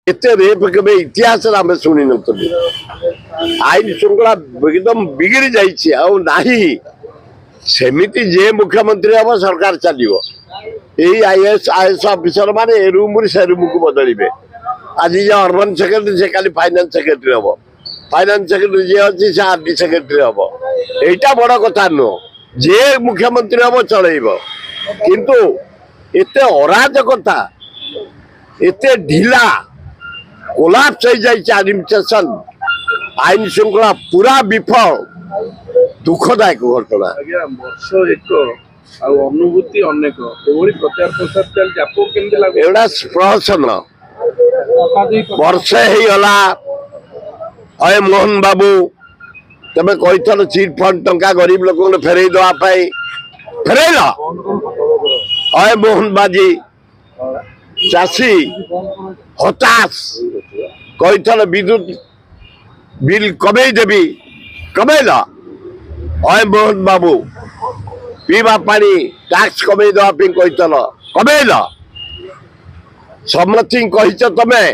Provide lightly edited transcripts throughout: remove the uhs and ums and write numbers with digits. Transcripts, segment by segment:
एते रेप के इतिहास आम शुणी नु आईन श्रृंखला एकदम बिगड़ी जाइए सेमिति जे मुख्यमंत्री हम सरकार चलो आईएएस आईएएस ऑफिसर माने ए रूम से रूम को बदलिबे आज जे अर्बन सेक्रेटरी से काली फाइनेंस सेक्रेटरी हम फाइनेंस सेक्रेटरी जे अच्छी से आरडी सेक्रेटरी हम एटा बड़ कथा नुह जे मुख्यमंत्री हम चलैब किंतु एते अराजकता एते ढिला कोलाप्स हो जाए एडमिनिस्ट्रेशन आईन श्रृंखला पूरा विफल दुखदायक घटना अनुभूति अनेक प्रचार प्रसार चलती एवढा प्रहसन वर्षे ही गला अय मोहन बाबू तमे कही चिट फंड टंका गरीब लोक फेरई देवाई फेरल अय मोहन बाजी चाषी हताश कही विद्युत बिल कमे देवी कमेल अय मोहन बाबू पीवा पानी टैक्स कमे देवाई कही कमेल समथि कही तमे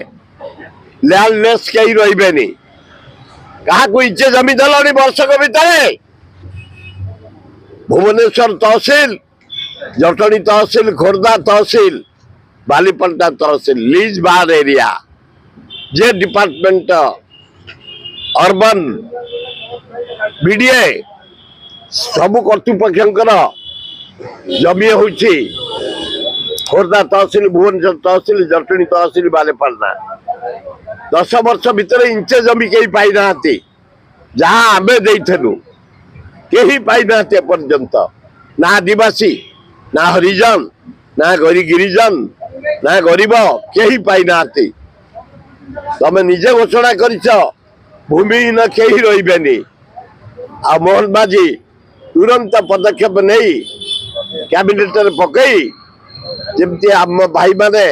लैंडलेस कहीं रही क्या इज्जे जमी देल वर्षक भितर भुवनेश्वर तहसिल जटणी तहसिल खोर्धा तहसिल बालीपंटा तहसिल लीज बार एरिया जे डिपार्टमेंट अर्बन बीडीए सबु कर्तृपक्षर जमी हो खोर्धा तहसिल भुवनेश्वर तहसिल जटणी तहसिल बालीपंटा 10 वर्ष भितर इंचे जमी कहीं पाई ना जहाँ आम देलु कहीं पाई ना पर्यंत ना आदिवासी ना हरिजन ना गिरिजन ना गरीब कहीं पाई ना तमें निजे घोषणा कर भूमिहीन कहीं रही आ मोहन बाजी तुरंत पदक्षेप नहीं कैबिनेट पकई जमती आम भाई माने